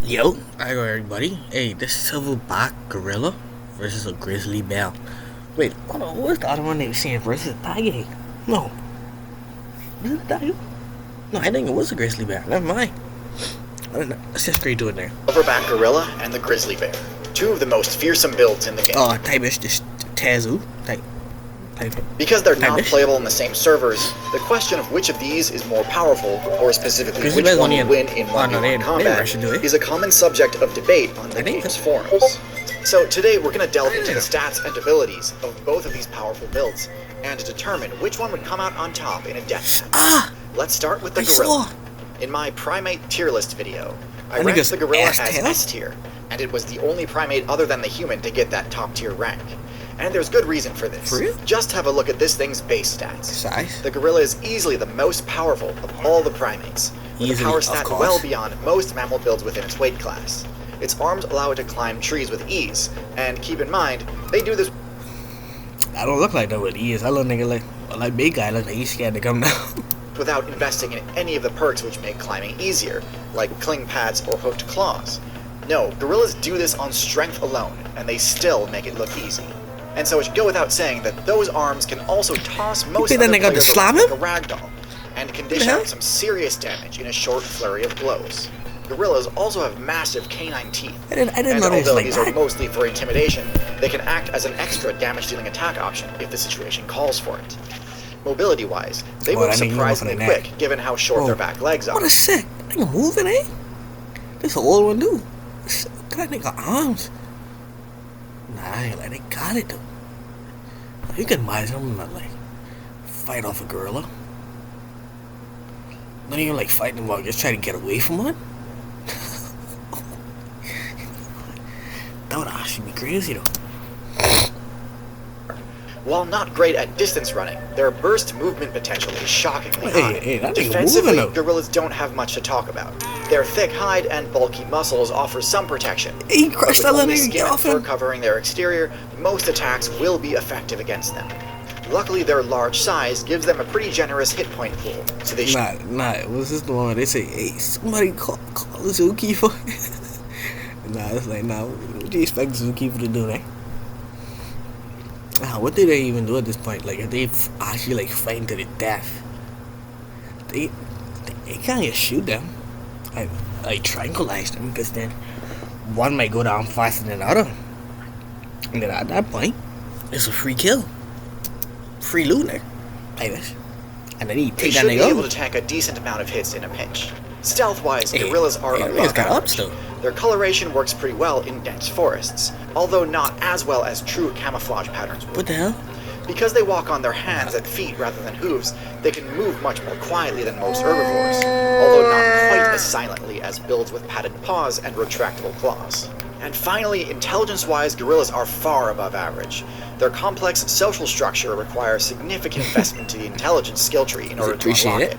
Yo, I go everybody. Hey, this Silverback gorilla versus a grizzly bear. Wait, hold on, what was the other one they were saying versus a tiger? No. Was it a tiger? No, I think it was a grizzly bear. Never mind. I don't know. Let's just straight to it there. Silverback gorilla and the grizzly bear. Two of the most fearsome builds in the game. Oh, type is just Tazu. Type. Because they're not playable in the same servers, the question of which of these is more powerful, or specifically which one will win in 1v1 combat, is a common subject of debate on the game's forums. So today we're going to delve into the stats and abilities of both of these powerful builds, and determine which one would come out on top in a death. Let's start with the gorilla. In my primate tier list video, I ranked the gorilla as S tier, and it was the only primate other than the human to get that top tier rank. And there's good reason for this. Just have a look at this thing's base stats. Size? The gorilla is easily the most powerful of all the primates, with a power stat well beyond most mammal builds within its weight class. Its arms allow it to climb trees with ease, and keep in mind, they do this. I don't look like that with ease. I look like big guy, look like he's scared to come down. Without investing in any of the perks which make climbing easier, like cling pads or hooked claws. No, gorillas do this on strength alone, and they still make it look easy. And so it should go without saying that those arms can also toss most other players like a ragdoll, and can dish out some serious damage in a short flurry of blows. Gorillas also have massive canine teeth, and although these are mostly for intimidation, they can act as an extra damage-dealing attack option if the situation calls for it. Mobility-wise, they move surprisingly quick, given how short their back legs are. What a sick! I think I'm moving, eh? This an old one, dude. That nigga arms. Nah, they got it, though. You can might them not like fight off a gorilla. Not even like fighting them, just try to get away from one. That would actually be crazy, though. While not great at distance running, their burst movement potential is shockingly high. Defensively, gorillas don't have much to talk about. Their thick hide and bulky muscles offer some protection. With only skin and fur covering their exterior, most attacks will be effective against them. Luckily, their large size gives them a pretty generous hit point pool, so they what's this the one where they say, hey, somebody call the zookeeper? It's like, what do you expect the zookeeper to do, eh? What did they even do at this point? Like, if they actually like fighting to the death, they can't just shoot them. I tranquilize them, because then one might go down faster than the other, and then at that point, it's a free kill, free loot there, I guess. And then he take that nigga. They should be able to tank a decent amount of hits in a pinch. Stealth-wise, gorillas are above average. Their coloration works pretty well in dense forests, although not as well as true camouflage patterns would. What the hell? Because they walk on their hands and feet rather than hooves, they can move much more quietly than most herbivores, although not quite as silently as builds with padded paws and retractable claws. And finally, intelligence-wise, gorillas are far above average. Their complex social structure requires significant investment to the intelligence skill tree in order to unlock it.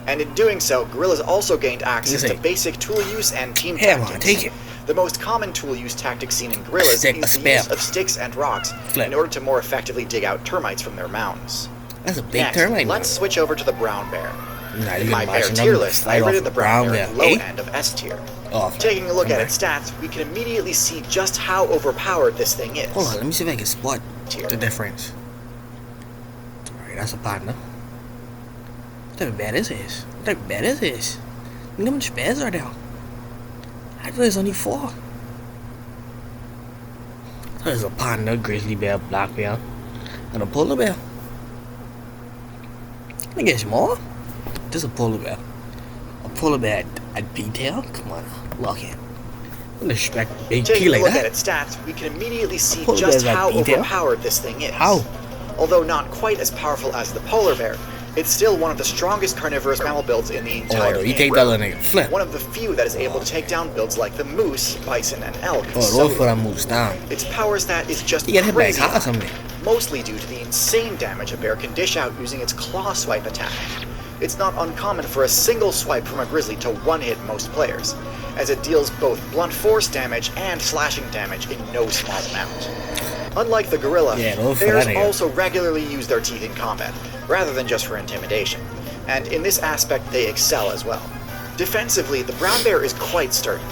And in doing so, gorillas also gained access to basic tool use and team tactics. The most common tool use tactic seen in gorillas is the use of sticks and rocks in order to more effectively dig out termites from their mounds. That's a big termite. Let's switch over to the brown bear. In my bear tier list, I rated the brown bear at the low end of S tier. Taking a look at its stats, we can immediately see just how overpowered this thing is. Hold on, let me see if I can spot the difference. Alright, that's a partner. What type of bear is this? What type of bear is this? Look how much bears are there? I thought there's only 4. There's a panda, grizzly bear, black bear, and a polar bear. I think there's more. There's a polar bear. A polar bear at detail? Come on, look it. Respect big key like that. Taking a look at its stats, we can immediately see just how overpowered this thing is. How? Although not quite as powerful as the polar bear, it's still one of the strongest carnivorous mammal builds in the entire game. One of the few that is able to take down builds like the moose, bison, and elk. Its power stat is just crazy, mostly due to the insane damage a bear can dish out using its claw swipe attack. It's not uncommon for a single swipe from a grizzly to one-hit most players, as it deals both blunt force damage and slashing damage in no small amount. Unlike the gorilla, bears also regularly use their teeth in combat, rather than just for intimidation, and in this aspect they excel as well. Defensively, the brown bear is quite sturdy.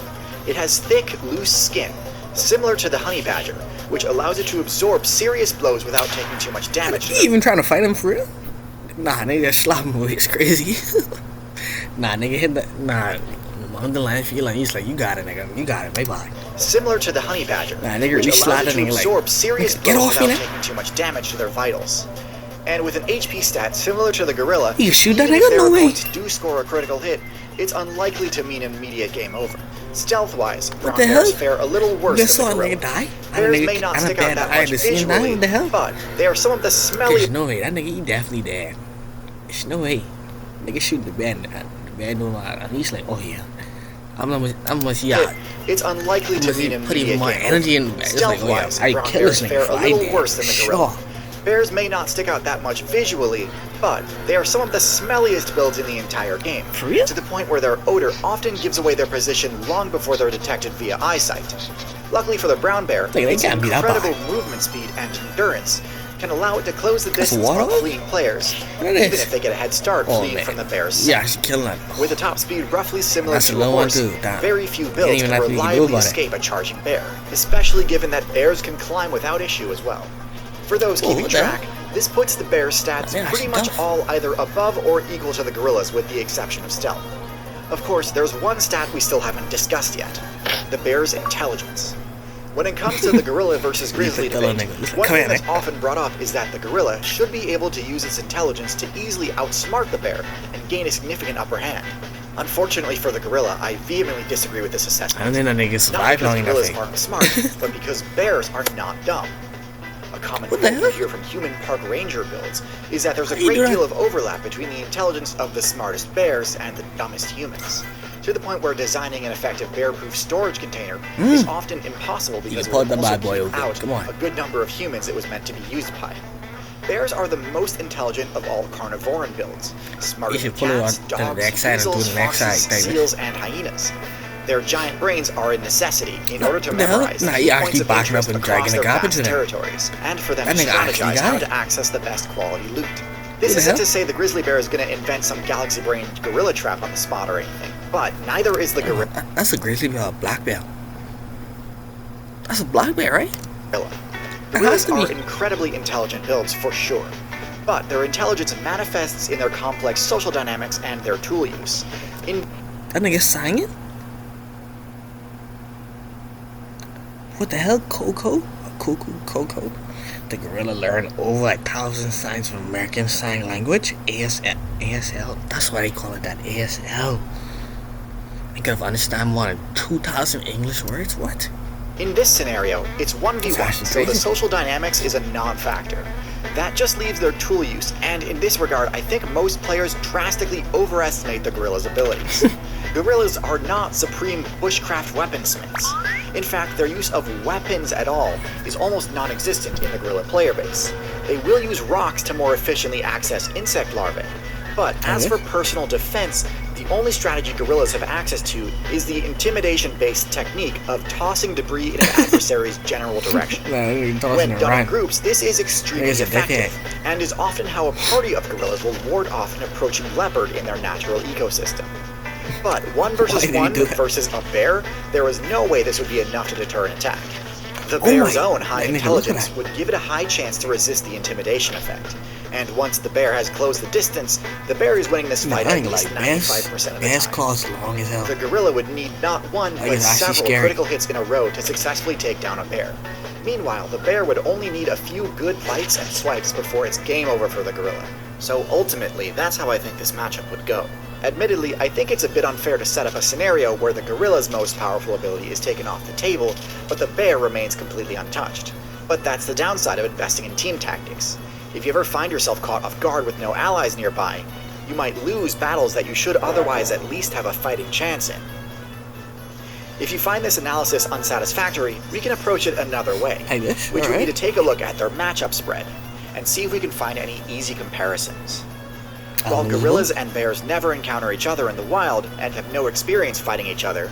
It has thick, loose skin, similar to the honey badger, which allows it to absorb serious blows without taking too much damage. You even trying to fight him for real? Nah, nigga, that slap move is crazy. Nah, nigga, hit that. Nah, on the line feeling, he's like, you got it, nigga. You got it, bye-bye. Similar to the honey badger, nah, nigga, which allows it to absorb like, serious blows without taking too much damage to their vitals. And with an HP stat similar to the gorilla, you shoot that even nigga? if their No way. opponents do score a critical hit, it's unlikely to mean an immediate game over. Stealth-wise, brown bears fare a little worse than the gorilla. Die? Bears may not stick out that much visually, but they are some of the smelliest. There's no way. That nigga, he definitely dead. There's no way. Nigga shoot the bear. The bear doing and he's like, oh yeah. I'm gonna see ya. It's unlikely to mean put even more energy in. Stealth-wise, like, brown bears fare a little worse than the gorilla. Bears may not stick out that much visually, but they are some of the smelliest builds in the entire game. For real? To the point where their odor often gives away their position long before they're detected via eyesight. Luckily for the brown bear, its incredible movement speed and endurance can allow it to close the distance on fleeing players, even if they get a head start fleeing from the bear's yeah, she's killing that. With a top speed roughly similar to a horse, very few builds can reliably escape a charging bear, especially given that bears can climb without issue as well. For those keeping track, this puts the bear's stats pretty much all either above or equal to the gorillas with the exception of stealth. Of course, there's one stat we still haven't discussed yet, the bear's intelligence. When it comes to the gorilla versus grizzly debate, one thing that's often brought up is that the gorilla should be able to use its intelligence to easily outsmart the bear and gain a significant upper hand. Unfortunately for the gorilla, I vehemently disagree with this assessment. I don't think that nigga survived long enough. Not because gorillas aren't smart, but because bears are not dumb. A common quote you hear from human park ranger builds is that there's a great deal of overlap between the intelligence of the smartest bears and the dumbest humans, to the point where designing an effective bear-proof storage container is often impossible because it will also keep out a good number of humans it was meant to be used by. Bears are the most intelligent of all carnivoran builds, smarter than cats, dogs, weasels, foxes, seals, and hyenas. Their giant brains are a necessity in order to memorize points of interest across their vast territories, and for them to strategize how to access the best quality loot. This isn't to say the grizzly bear is going to invent some galaxy-brained gorilla trap on the spot or anything, but neither is the gorilla. That's a grizzly bear, black bear. That's a black bear, right? Gorillas are incredibly intelligent builds for sure, but their intelligence manifests in their complex social dynamics and their tool use. That nigga singing? What the hell, Coco? Coco? The gorilla learned over 1,000 signs from American Sign Language, ASL. That's why they call it that, ASL. They could have understand more than 2,000 English words. What? In this scenario, it's 1v1, so the social dynamics is a non-factor. That just leaves their tool use, and in this regard, I think most players drastically overestimate the gorilla's abilities. Gorillas are not supreme bushcraft weaponsmiths. In fact, their use of weapons at all is almost non-existent in the gorilla player base. They will use rocks to more efficiently access insect larvae, but as for personal defense, the only strategy gorillas have access to is the intimidation-based technique of tossing debris in an adversary's general direction. When done in groups, this is extremely effective, and is often how a party of gorillas will ward off an approaching leopard in their natural ecosystem. But 1 versus 1 versus a bear, there is no way this would be enough to deter an attack. The bear's own high intelligence would give it a high chance to resist the intimidation effect. And once the bear has closed the distance, the bear is winning this fight at least 95% of the time. Claws long as hell. The gorilla would need not one, but several critical hits in a row to successfully take down a bear. Meanwhile, the bear would only need a few good bites and swipes before it's game over for the gorilla. So ultimately, that's how I think this matchup would go. Admittedly, I think it's a bit unfair to set up a scenario where the gorilla's most powerful ability is taken off the table, but the bear remains completely untouched. But that's the downside of investing in team tactics. If you ever find yourself caught off guard with no allies nearby, you might lose battles that you should otherwise at least have a fighting chance in. If you find this analysis unsatisfactory, we can approach it another way, which would be to take a look at their matchup spread, and see if we can find any easy comparisons. While gorillas and bears never encounter each other in the wild and have no experience fighting each other,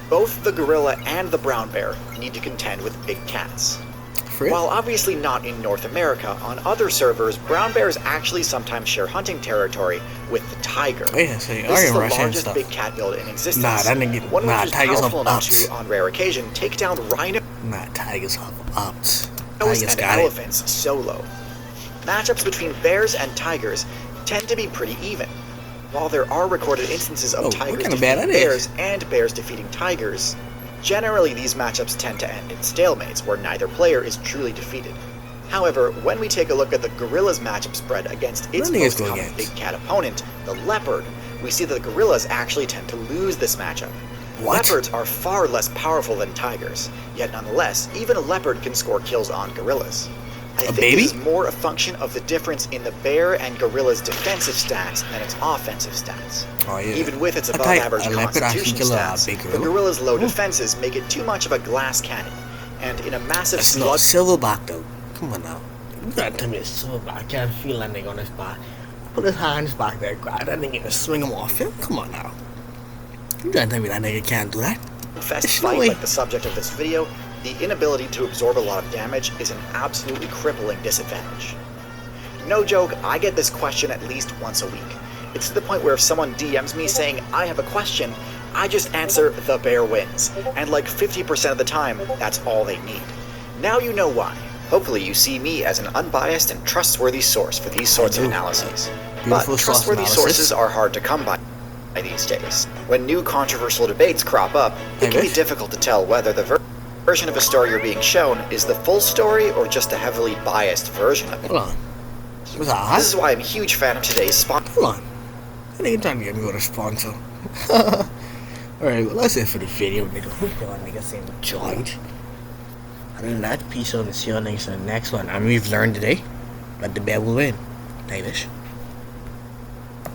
both the gorilla and the brown bear need to contend with big cats. For real? While obviously not in North America, on other servers, brown bears actually sometimes share hunting territory with the tiger. Oh, yeah, so This is the Russia largest big cat build in existence. Nah, that nigga, one which is tigers powerful have enough ups. to, on rare occasion, take down rhinos Tigers have ups. and elephants solo. Matchups between bears and tigers tend to be pretty even. While there are recorded instances of tigers defeating bears and bears defeating tigers, generally these matchups tend to end in stalemates where neither player is truly defeated. However, when we take a look at the gorilla's matchup spread against its most common big cat opponent, the leopard, we see that the gorillas actually tend to lose this matchup. Leopards are far less powerful than tigers, yet nonetheless, even a leopard can score kills on gorillas. I think this is more a function of the difference in the bear and gorilla's defensive stats than its offensive stats. Oh, yeah. Even with its above-average constitution stats, the gorilla's low defenses make it too much of a glass cannon, and in a massive slug... Silverback, though. Come on now. You gotta tell me a Silverback. I can't feel that nigga on his back. Put his hands back there, grab that nigga and swing him off him. Come on now. You gotta tell me that nigga can't do that. Fast fight like the subject of this video, the inability to absorb a lot of damage is an absolutely crippling disadvantage. No joke, I get this question at least once a week. It's to the point where if someone DMs me saying, I have a question, I just answer, the bear wins. And like 50% of the time, that's all they need. Now you know why. Hopefully you see me as an unbiased and trustworthy source for these sorts of analyses. But trustworthy sources are hard to come by these days. When new controversial debates crop up, it can be difficult to tell whether the version of a story you're being shown is the full story or just a heavily biased version of it. Hold on. This is why I'm a huge fan of today's sponsor. Hold on. I think trying to get me with a sponsor. Alright, well that's it for the video, nigga. Hope y'all niggas enjoyed. Other than that, peace out and see y'all niggas in the next one. I mean, we've learned today that the bear will win. Davis.